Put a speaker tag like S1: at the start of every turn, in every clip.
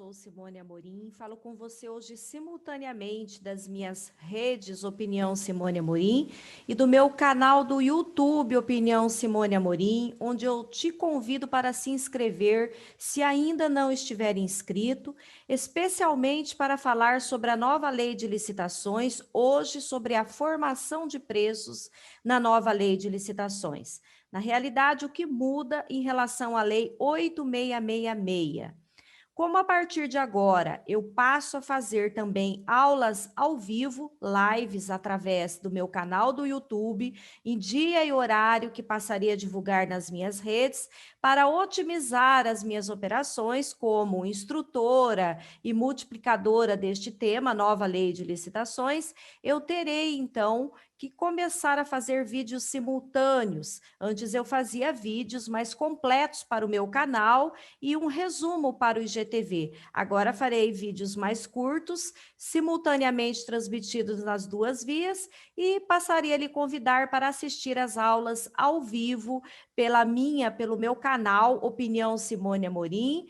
S1: sou Simone Amorim, falo com você hoje simultaneamente das minhas redes Opinião Simone Amorim e do meu canal do YouTube Opinião Simone Amorim, onde eu te convido para se inscrever se ainda não estiver inscrito, especialmente para falar sobre a nova lei de licitações, hoje sobre a formação de preços na nova lei de licitações. Na realidade, o que muda em relação à lei 8666? Como a partir de agora eu passo a fazer também aulas ao vivo, lives através do meu canal do YouTube, em dia e horário que passaria a divulgar nas minhas redes, para otimizar as minhas operações como instrutora e multiplicadora deste tema, nova lei de licitações, eu terei então que começar a fazer vídeos simultâneos. Antes eu fazia vídeos mais completos para o meu canal e um resumo para o IGTV. Agora farei vídeos mais curtos, simultaneamente transmitidos nas duas vias, e passaria a lhe convidar para assistir às aulas ao vivo pelo meu canal Opinião Simone Amorim,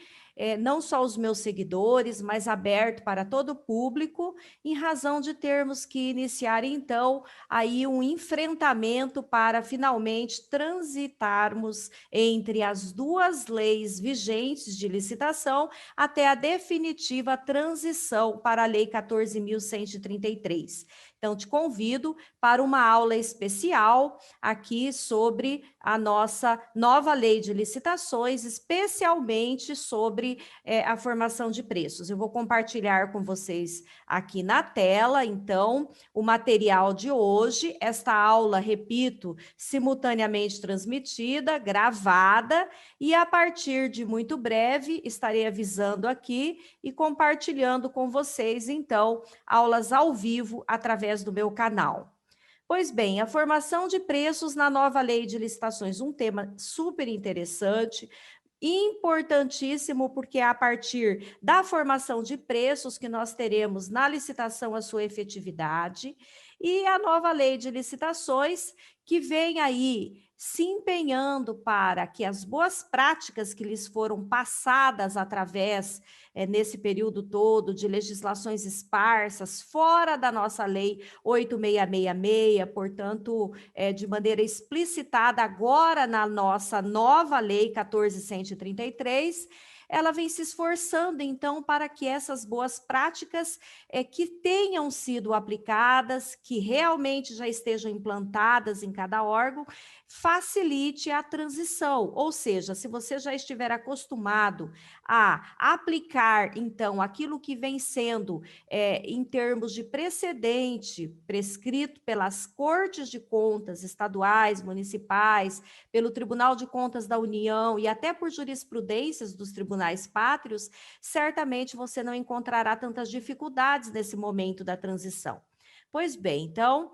S1: não só os meus seguidores, mas aberto para todo o público, em razão de termos que iniciar, então, aí um enfrentamento para finalmente transitarmos entre as duas leis vigentes de licitação até a definitiva transição para a Lei 14.133. Então, te convido para uma aula especial aqui sobre a nossa nova lei de licitações, especialmente sobre a formação de preços. Eu vou compartilhar com vocês aqui na tela, então, o material de hoje. Esta aula, repito, simultaneamente transmitida, gravada, e a partir de muito breve estarei avisando aqui e compartilhando com vocês, então, aulas ao vivo através do meu canal. Pois bem, a formação de preços na nova lei de licitações, um tema super interessante, importantíssimo, porque é a partir da formação de preços que nós teremos na licitação a sua efetividade, e a nova lei de licitações que vem aí se empenhando para que as boas práticas que lhes foram passadas através, nesse período todo, de legislações esparsas, fora da nossa lei 8666, portanto, de maneira explicitada agora na nossa nova lei 14.133, ela vem se esforçando, então, para que essas boas práticas que tenham sido aplicadas, que realmente já estejam implantadas em cada órgão, facilite a transição. Ou seja, se você já estiver acostumado a aplicar, então, aquilo que vem sendo, em termos de precedente, prescrito pelas cortes de contas estaduais, municipais, pelo Tribunal de Contas da União e até por jurisprudências dos tribunais pátrios, certamente você não encontrará tantas dificuldades nesse momento da transição. Pois bem, então,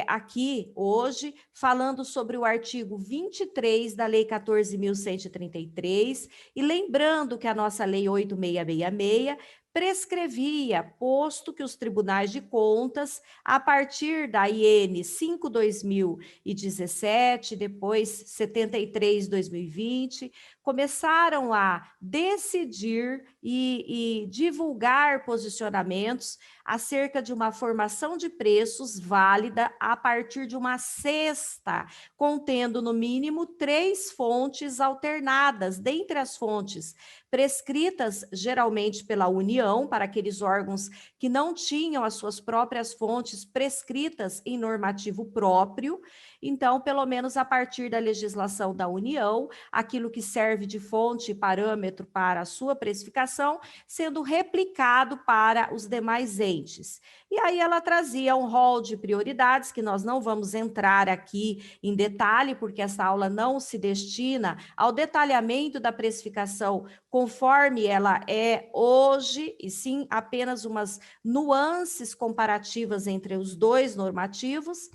S1: aqui hoje, falando sobre o artigo 23 da Lei 14.133, e lembrando que a nossa Lei 8.666 prescrevia, posto que os tribunais de contas, a partir da IN 5/2017, depois 73/2020, começaram a decidir e divulgar posicionamentos acerca de uma formação de preços válida a partir de uma cesta, contendo no mínimo 3 fontes alternadas, dentre as fontes prescritas geralmente pela União, para aqueles órgãos que não tinham as suas próprias fontes prescritas em normativo próprio. Então, pelo menos a partir da legislação da União, aquilo que serve de fonte e parâmetro para a sua precificação, sendo replicado para os demais entes. E aí ela trazia um rol de prioridades, que nós não vamos entrar aqui em detalhe, porque essa aula não se destina ao detalhamento da precificação conforme ela é hoje, e sim apenas umas nuances comparativas entre os dois normativos.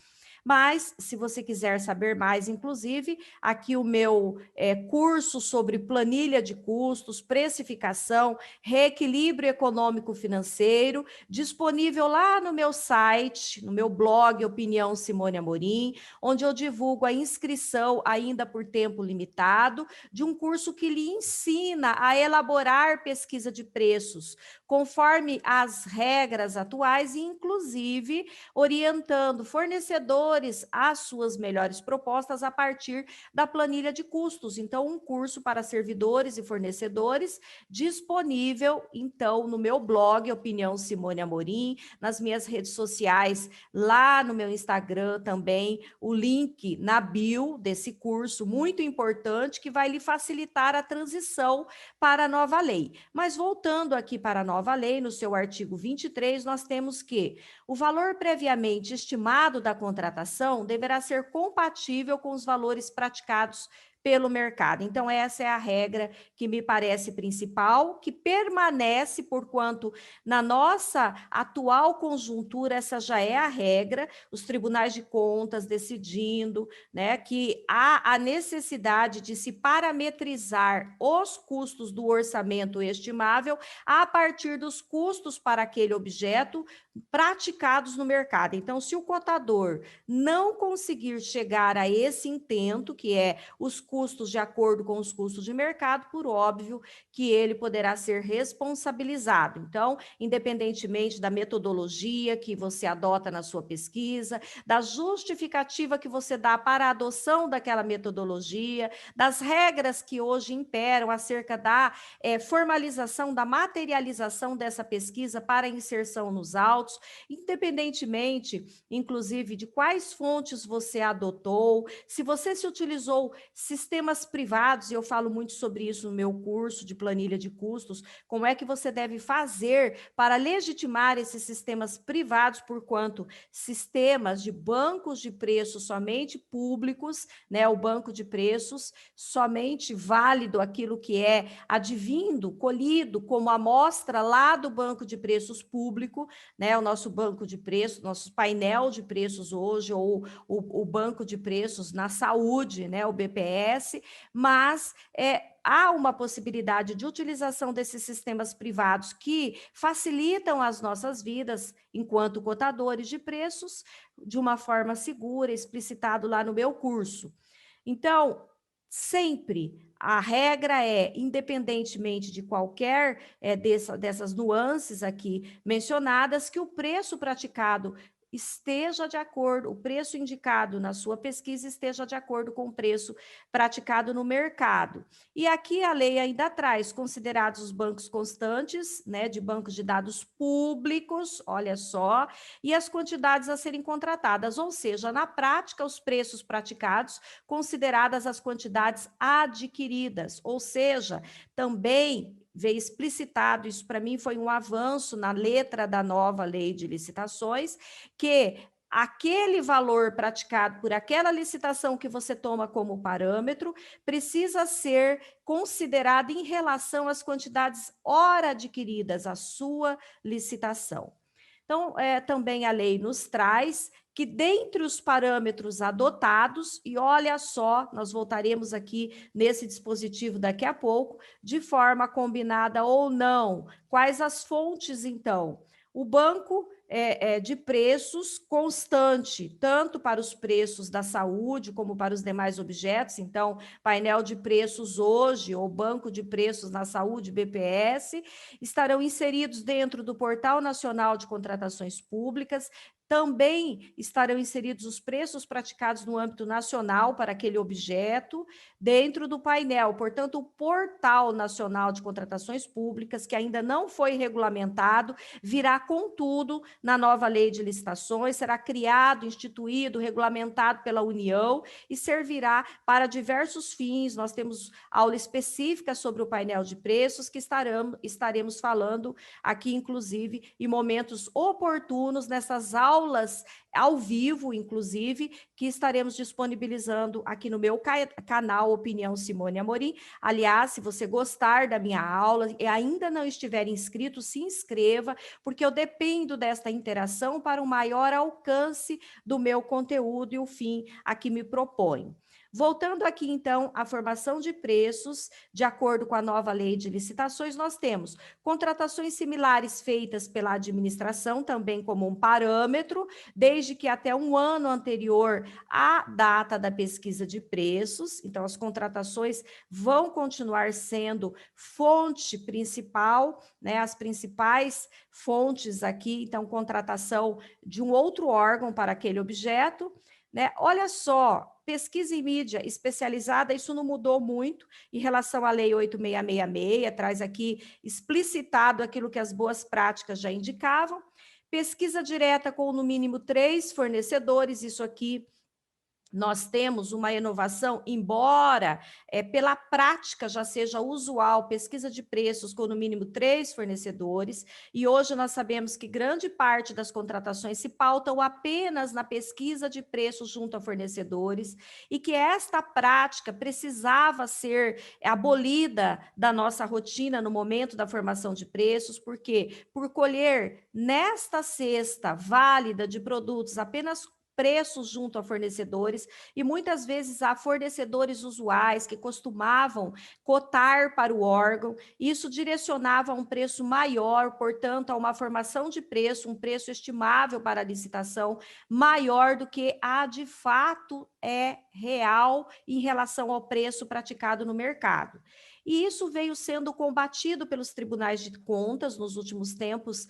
S1: Mas, se você quiser saber mais, inclusive, aqui o meu curso sobre planilha de custos, precificação, reequilíbrio econômico-financeiro, disponível lá no meu site, no meu blog Opinião Simone Amorim, onde eu divulgo a inscrição, ainda por tempo limitado, de um curso que lhe ensina a elaborar pesquisa de preços, conforme as regras atuais e, inclusive, orientando fornecedores às suas melhores propostas a partir da planilha de custos. Então, um curso para servidores e fornecedores disponível, então, no meu blog Opinião Simone Amorim, nas minhas redes sociais, lá no meu Instagram também, o link na bio desse curso, muito importante, que vai lhe facilitar a transição para a nova lei. Mas voltando aqui para a nova lei, no seu artigo 23, nós temos que o valor previamente estimado da contratação deverá ser compatível com os valores praticados pelo mercado. Então, essa é a regra que me parece principal, que permanece, porquanto na nossa atual conjuntura, essa já é a regra, os tribunais de contas decidindo, né, que há a necessidade de se parametrizar os custos do orçamento estimável a partir dos custos para aquele objeto praticados no mercado. Então, se o cotador não conseguir chegar a esse intento, que é os custos de acordo com os custos de mercado, por óbvio que ele poderá ser responsabilizado. Então, independentemente da metodologia que você adota na sua pesquisa, da justificativa que você dá para a adoção daquela metodologia, das regras que hoje imperam acerca da formalização, da materialização dessa pesquisa para inserção nos autos, independentemente, inclusive, de quais fontes você adotou, se você se utilizou sistemas privados, e eu falo muito sobre isso no meu curso de planilha de custos, como é que você deve fazer para legitimar esses sistemas privados, porquanto sistemas de bancos de preços somente públicos, né, o banco de preços somente válido aquilo que é advindo, colhido como amostra lá do banco de preços público, né, o nosso banco de preços, nosso painel de preços hoje, ou o banco de preços na saúde, né, o BPS, mas há uma possibilidade de utilização desses sistemas privados que facilitam as nossas vidas enquanto cotadores de preços de uma forma segura, explicitado lá no meu curso. Então, sempre a regra é, independentemente de qualquer dessas nuances aqui mencionadas, que o preço praticado esteja de acordo, o preço indicado na sua pesquisa esteja de acordo com o preço praticado no mercado. E aqui a lei ainda traz considerados os bancos constantes, né, de bancos de dados públicos, olha só, e as quantidades a serem contratadas, ou seja, na prática, os preços praticados, consideradas as quantidades adquiridas, ou seja, também veio explicitado, isso para mim foi um avanço na letra da nova lei de licitações, que aquele valor praticado por aquela licitação que você toma como parâmetro precisa ser considerado em relação às quantidades hora adquiridas à sua licitação. Então, também a lei nos traz que dentre os parâmetros adotados, e olha só, nós voltaremos aqui nesse dispositivo daqui a pouco, de forma combinada ou não, quais as fontes, então? O banco de preços constante, tanto para os preços da saúde como para os demais objetos, então, painel de preços hoje, ou banco de preços na saúde, BPS, estarão inseridos dentro do Portal Nacional de Contratações Públicas. Também estarão inseridos os preços praticados no âmbito nacional para aquele objeto, dentro do painel. Portanto, o Portal Nacional de Contratações Públicas, que ainda não foi regulamentado, virá, contudo, na nova lei de licitações, será criado, instituído, regulamentado pela União e servirá para diversos fins. Nós temos aula específica sobre o painel de preços, que estaremos falando aqui, inclusive, em momentos oportunos, nessas aulas aulas ao vivo, inclusive, que estaremos disponibilizando aqui no meu canal Opinião Simone Amorim. Aliás, se você gostar da minha aula e ainda não estiver inscrito, se inscreva, porque eu dependo desta interação para um maior alcance do meu conteúdo e o fim a que me proponho. Voltando aqui, então, à formação de preços, de acordo com a nova lei de licitações, nós temos contratações similares feitas pela administração, também como um parâmetro, desde que até um ano anterior à data da pesquisa de preços. Então, as contratações vão continuar sendo fonte principal, né? As principais fontes aqui, então, contratação de um outro órgão para aquele objeto. Né? Olha só, pesquisa em mídia especializada, isso não mudou muito em relação à Lei 8666, traz aqui explicitado aquilo que as boas práticas já indicavam. Pesquisa direta com no mínimo 3 fornecedores, isso aqui nós temos uma inovação, embora pela prática já seja usual pesquisa de preços com no mínimo 3 fornecedores, e hoje nós sabemos que grande parte das contratações se pautam apenas na pesquisa de preços junto a fornecedores, e que esta prática precisava ser abolida da nossa rotina no momento da formação de preços, porque por colher nesta cesta válida de produtos apenas preços junto a fornecedores, e muitas vezes há fornecedores usuais que costumavam cotar para o órgão, isso direcionava a um preço maior, portanto, a uma formação de preço, um preço estimável para a licitação, maior do que a de fato é real em relação ao preço praticado no mercado. E isso veio sendo combatido pelos tribunais de contas nos últimos tempos,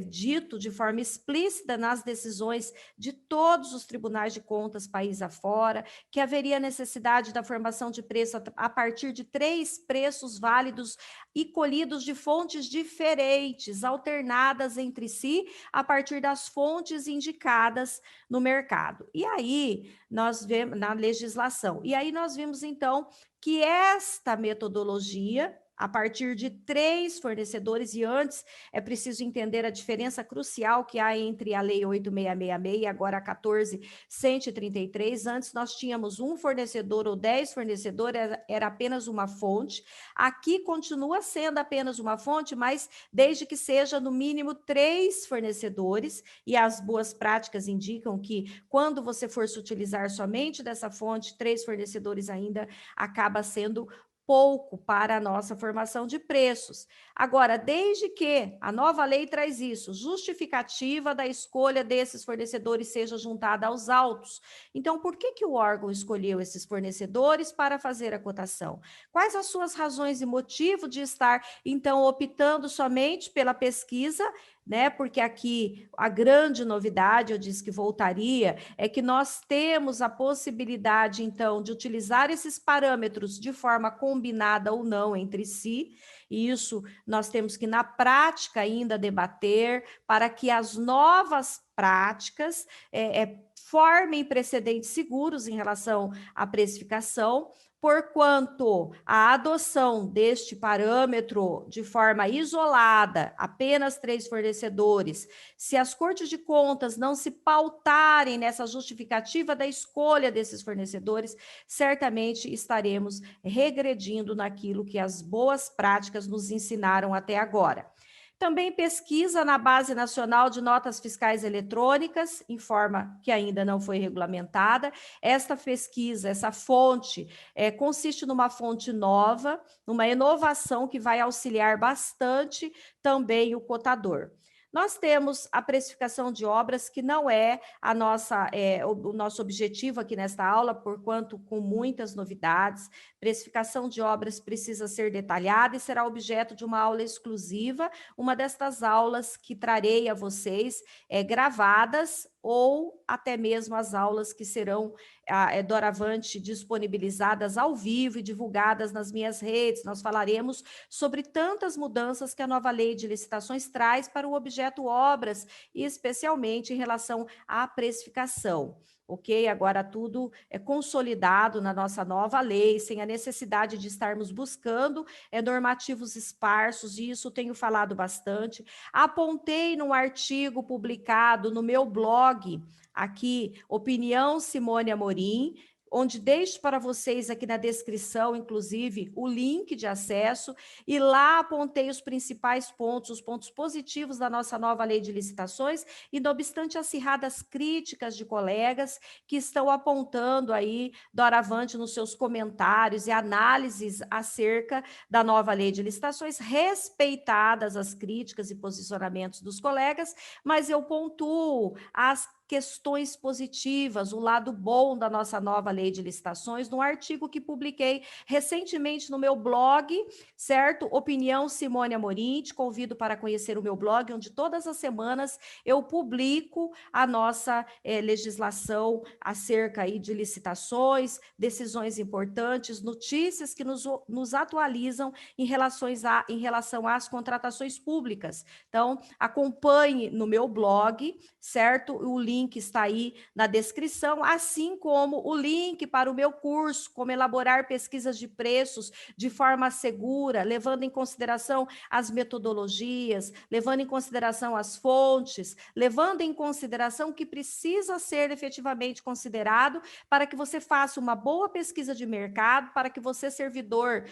S1: dito de forma explícita nas decisões de todos os tribunais de contas país afora, que haveria necessidade da formação de preço a partir de 3 preços válidos e colhidos de fontes diferentes, alternadas entre si, a partir das fontes indicadas no mercado. E aí, nós vemos na legislação. E aí nós vimos, então, que esta metodologia, a partir de 3 fornecedores, e antes é preciso entender a diferença crucial que há entre a Lei 8666 e agora a 14.133. Antes nós tínhamos um fornecedor ou 10 fornecedores, era apenas uma fonte. Aqui continua sendo apenas uma fonte, mas desde que seja no mínimo 3 fornecedores, e as boas práticas indicam que quando você for se utilizar somente dessa fonte, 3 fornecedores ainda acaba sendo pouco para a nossa formação de preços. Agora, desde que a nova lei traz isso, justificativa da escolha desses fornecedores seja juntada aos autos. Então, por que o órgão escolheu esses fornecedores para fazer a cotação? Quais as suas razões e motivo de estar, então, optando somente pela pesquisa, né? Porque aqui a grande novidade, eu disse que voltaria, é que nós temos a possibilidade, então, de utilizar esses parâmetros de forma combinada ou não entre si, e isso nós temos que, na prática, ainda debater para que as novas práticas formem precedentes seguros em relação à precificação, porquanto a adoção deste parâmetro de forma isolada, apenas 3 fornecedores, se as cortes de contas não se pautarem nessa justificativa da escolha desses fornecedores, certamente estaremos regredindo naquilo que as boas práticas nos ensinaram até agora. Também pesquisa na Base Nacional de Notas Fiscais Eletrônicas, em forma que ainda não foi regulamentada. Esta pesquisa, essa fonte, consiste numa fonte nova, numa inovação que vai auxiliar bastante também o cotador. Nós temos a precificação de obras, que não é o nosso objetivo aqui nesta aula, porquanto com muitas novidades. Precificação de obras precisa ser detalhada e será objeto de uma aula exclusiva, uma destas aulas que trarei a vocês gravadas, ou até mesmo as aulas que serão doravante disponibilizadas ao vivo e divulgadas nas minhas redes. Nós falaremos sobre tantas mudanças que a nova lei de licitações traz para o objeto obras, e especialmente em relação à precificação. ok? Agora tudo é consolidado na nossa nova lei, sem a necessidade de estarmos buscando normativos esparsos, e isso tenho falado bastante. Apontei num artigo publicado no meu blog, aqui, Opinião Simone Amorim, onde deixo para vocês aqui na descrição, inclusive, o link de acesso, e lá apontei os principais pontos, os pontos positivos da nossa nova lei de licitações, e não obstante acirradas críticas de colegas que estão apontando aí, doravante, nos seus comentários e análises acerca da nova lei de licitações, respeitadas as críticas e posicionamentos dos colegas, mas eu pontuo as questões positivas, o lado bom da nossa nova lei de licitações, num artigo que publiquei recentemente no meu blog, certo? Opinião Simone Amorim. Te convido para conhecer o meu blog, onde todas as semanas eu publico a nossa legislação acerca aí de licitações, decisões importantes, notícias que nos atualizam em relação às contratações públicas. Então, acompanhe no meu blog, certo? O link está aí na descrição, assim como o link para o meu curso, como elaborar pesquisas de preços de forma segura, levando em consideração as metodologias, levando em consideração as fontes, levando em consideração o que precisa ser efetivamente considerado para que você faça uma boa pesquisa de mercado, para que você, servidor,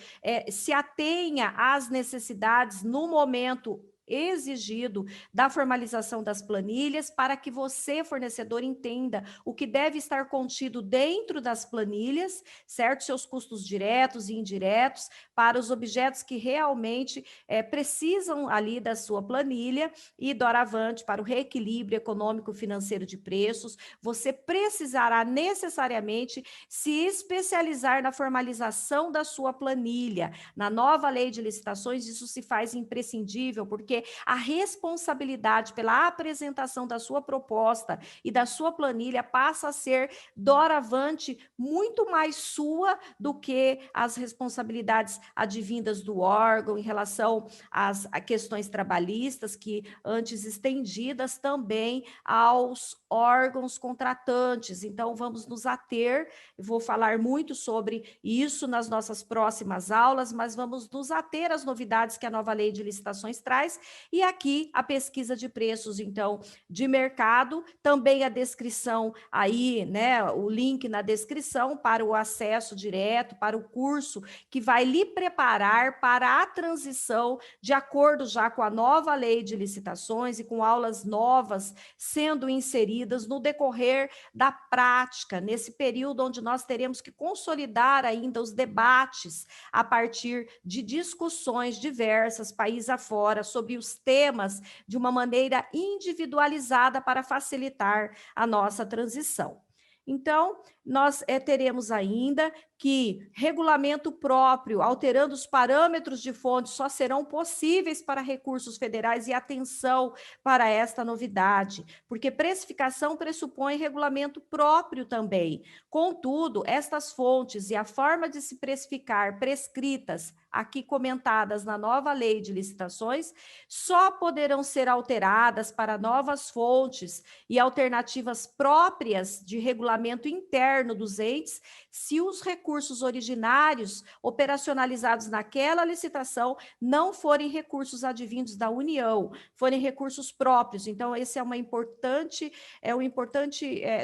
S1: se atenha às necessidades no momento exigido da formalização das planilhas, para que você, fornecedor, entenda o que deve estar contido dentro das planilhas, certo? Seus custos diretos e indiretos, para os objetos que realmente precisam ali da sua planilha, e doravante, para o reequilíbrio econômico-financeiro de preços, você precisará necessariamente se especializar na formalização da sua planilha. Na nova lei de licitações, isso se faz imprescindível, porque a responsabilidade pela apresentação da sua proposta e da sua planilha passa a ser, doravante, muito mais sua do que as responsabilidades advindas do órgão em relação às questões trabalhistas, que antes estendidas também aos órgãos contratantes. Então, vamos nos ater, vou falar muito sobre isso nas nossas próximas aulas, mas vamos nos ater às novidades que a nova lei de licitações traz. E aqui a pesquisa de preços, então, de mercado, também a descrição aí, né, o link na descrição para o acesso direto, para o curso que vai lhe preparar para a transição, de acordo já com a nova lei de licitações e com aulas novas sendo inseridas no decorrer da prática, nesse período onde nós teremos que consolidar ainda os debates a partir de discussões diversas, país afora, sobre os temas de uma maneira individualizada para facilitar a nossa transição. Então, nós teremos ainda que regulamento próprio, alterando os parâmetros de fonte, só serão possíveis para recursos federais, e atenção para esta novidade, porque precificação pressupõe regulamento próprio também. Contudo, estas fontes e a forma de se precificar prescritas, aqui comentadas na nova lei de licitações, só poderão ser alteradas para novas fontes e alternativas próprias de regulamento interno dos entes, se os recursos originários operacionalizados naquela licitação não forem recursos advindos da União, forem recursos próprios. Então, esse é um importante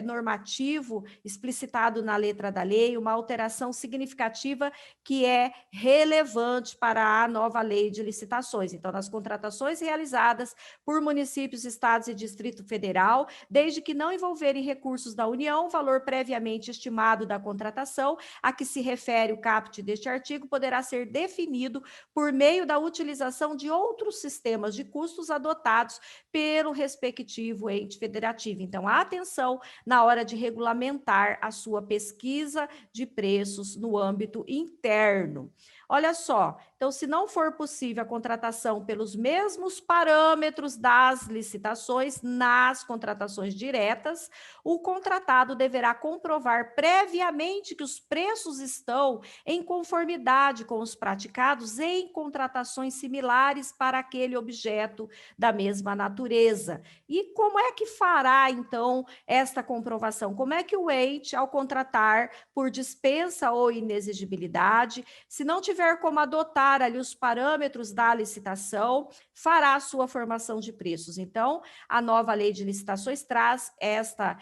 S1: normativo explicitado na letra da lei, uma alteração significativa que é relevante para a nova lei de licitações. Então, nas contratações realizadas por municípios, estados e Distrito Federal, desde que não envolverem recursos da União, o valor previamente estimado da contratação a que se refere o caput deste artigo poderá ser definido por meio da utilização de outros sistemas de custos adotados pelo respectivo ente federativo. Então, atenção na hora de regulamentar a sua pesquisa de preços no âmbito interno. Olha só, então, se não for possível a contratação pelos mesmos parâmetros das licitações nas contratações diretas, o contratado deverá comprovar previamente que os preços estão em conformidade com os praticados em contratações similares para aquele objeto da mesma natureza. E como é que fará, então, esta comprovação? Como é que o ente, ao contratar por dispensa ou inexigibilidade, se não tiver como adotar ali os parâmetros da licitação, fará a sua formação de preços? Então, a nova lei de licitações traz esta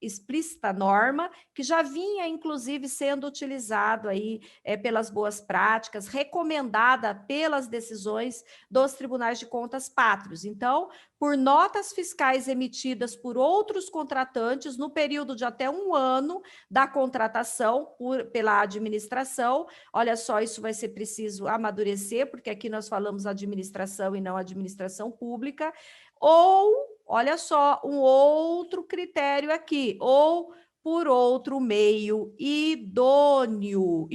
S1: explícita norma, que já vinha, inclusive, sendo utilizado aí pelas boas práticas, recomendada pelas decisões dos tribunais de contas pátrios. Então, por notas fiscais emitidas por outros contratantes no período de até 1 ano da contratação pela administração, olha só, isso vai ser preciso amadurecer, porque aqui nós falamos administração e não administração pública, ou olha só, um outro critério aqui, ou por outro meio idôneo.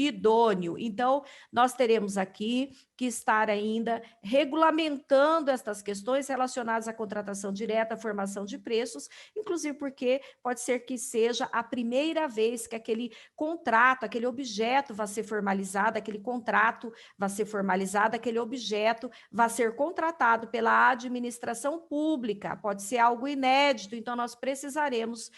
S1: Então, nós teremos aqui que estar ainda regulamentando estas questões relacionadas à contratação direta, formação de preços, inclusive porque pode ser que seja a primeira vez que aquele contrato, aquele objeto vai ser formalizado, aquele contrato vai ser formalizado, aquele objeto vai ser contratado pela administração pública, pode ser algo inédito, então nós precisaremos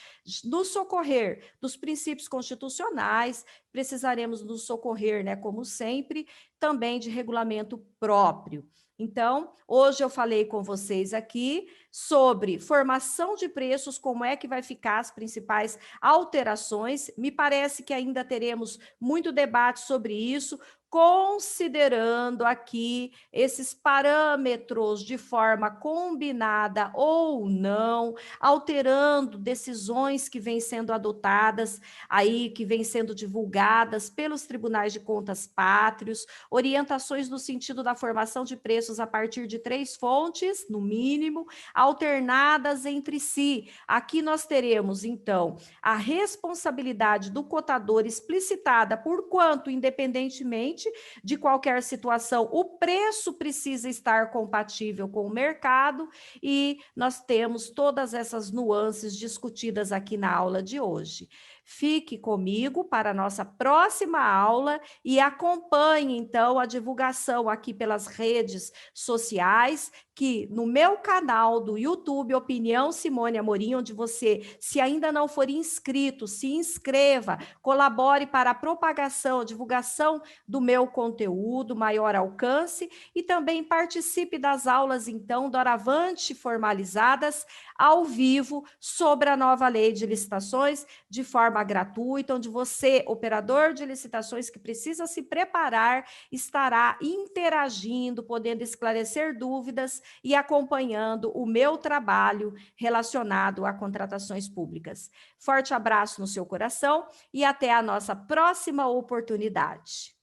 S1: nos socorrer dos princípios constitucionais, precisaremos nos socorrer, né, como sempre, também de regulamento próprio. Então, hoje eu falei com vocês aqui sobre formação de preços, como é que vai ficar as principais alterações. Me parece que ainda teremos muito debate sobre isso, considerando aqui esses parâmetros de forma combinada ou não, alterando decisões que vêm sendo adotadas aí, que vêm sendo divulgadas pelos tribunais de contas pátrios, orientações no sentido da formação de preços a partir de 3 fontes, no mínimo, alternadas entre si. Aqui nós teremos, então, a responsabilidade do cotador explicitada por quanto, independentemente de qualquer situação, o preço precisa estar compatível com o mercado, e nós temos todas essas nuances discutidas aqui na aula de hoje. Fique comigo para a nossa próxima aula e acompanhe, então, a divulgação aqui pelas redes sociais, que no meu canal do YouTube, Opinião Simone Amorim, onde você, se ainda não for inscrito, se inscreva, colabore para a propagação, divulgação do meu conteúdo, maior alcance, e também participe das aulas, então, doravante formalizadas, ao vivo, sobre a nova lei de licitações, de forma gratuita, onde você, operador de licitações que precisa se preparar, estará interagindo, podendo esclarecer dúvidas e acompanhando o meu trabalho relacionado a contratações públicas. Forte abraço no seu coração e até a nossa próxima oportunidade.